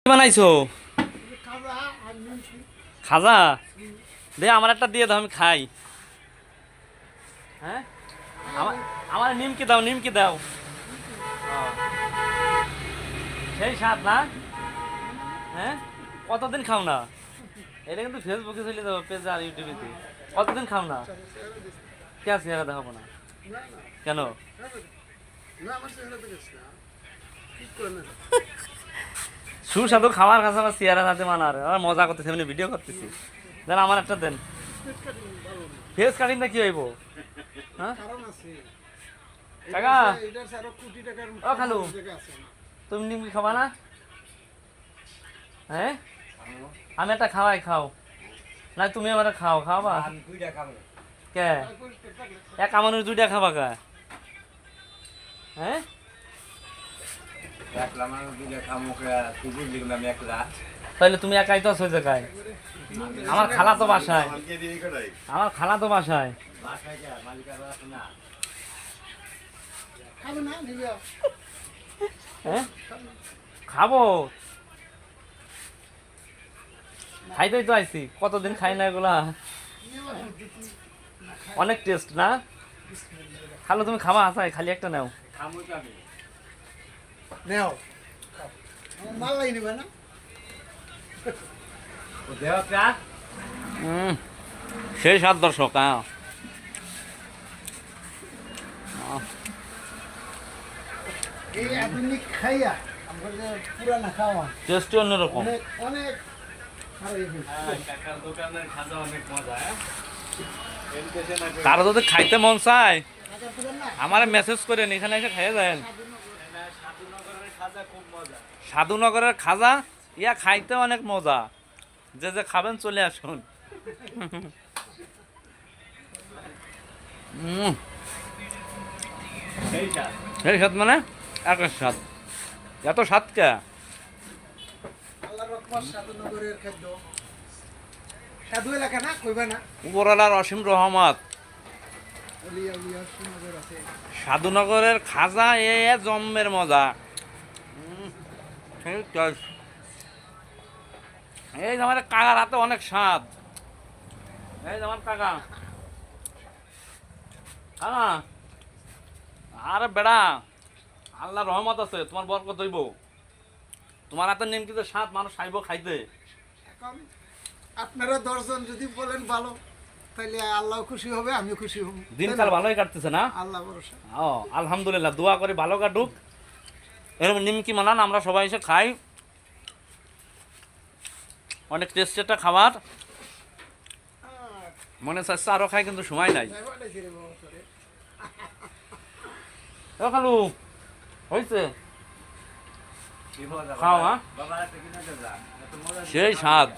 বানাইছো খাজা দে আমার একটা দিয়ে দাও আমি খাই। হ্যাঁ আমার নিমকি দাও নিমকি দাও। সেই স্বাদ না? হ্যাঁ কতদিন খাও না? এটা কিন্তু ফেসবুকে চলে যাবো পেজে আর ইউটিউবেতে। কতদিন খাও না? কে চেহারা দেখাবো না কেন? সুস্বাদু খাবার কাছে আমার চেহারা সাথে মানার আমার মজা করতেছে এমনি ভিডিও করতেছি। দেন আমার একটা দেন। ফেস কাটিং না কি হইব? হ্যাঁ কাকা ও খালু তুমি নিমকি খাবা না? হ্যাঁ আমি একটা খাওয়াই খাও না তুমি আমার খাও খাওয়া কে এক মানুষ দুইটা খাবা কা? হ্যাঁ তাহলে তুমি একাই তো হয়ে যায়। আমার খালা তো বাসায় আমার খালা তো বাসায় হ্যাঁ খাবো খাইতেই তো আইছি কতদিন খাই না এগুলা অনেক টেস্ট না? খালো তুমি খাবা আসাই খালি একটা নাও নেও মাল লাই নিবে না সেই 7 দর্শক হ্যাঁ এই আধুনিক খাইয়া আমরা যে পুরানা খাওয়া টেস্ট অন্যরকম অনেক অনেক তারা যদি খাইতে মন চায় আমার মেসেজ করেন এখানে এসে খাইয়ে দেন। সাধুনগরের খাজা ইয়া খাইতে অনেক মজা যে যে খাবেন চলে আসুন। এই স্বাদ মানে এক স্বাদ এত স্বাদ কে? উপরওয়ালার অসীম রহমত। সাধুনগরের খাজা এ জম্মের মজা। এই যে আমার কাকার হাতে অনেক স্বাদ। এই যে আমার কাকা হ্যাঁ আরে বেড়া আল্লাহ রহমত আছে তোমার বরকত হইব। তোমার হাতে নিমকিতে স্বাদ মানুষ খাইব খাইতে। এখন আপনারা 10 জন যদি বলেন ভালো তাহলে আল্লাহ খুশি হবে আমিও খুশি হব। দিনকাল ভালোই কাটতেছে না? আল্লাহ ভরসা। ও আলহামদুলিল্লাহ দোয়া করি ভালো কাটুক। এরকম নিমকি বানান আমরা সবাই এসে খাই। অনেক টেস্টি একটা খাবার মনে চাচ্ছে আরো খাই কিন্তু সময় নাই। খালু হয়েছে খাও হ্যাঁ সেই স্বাদ।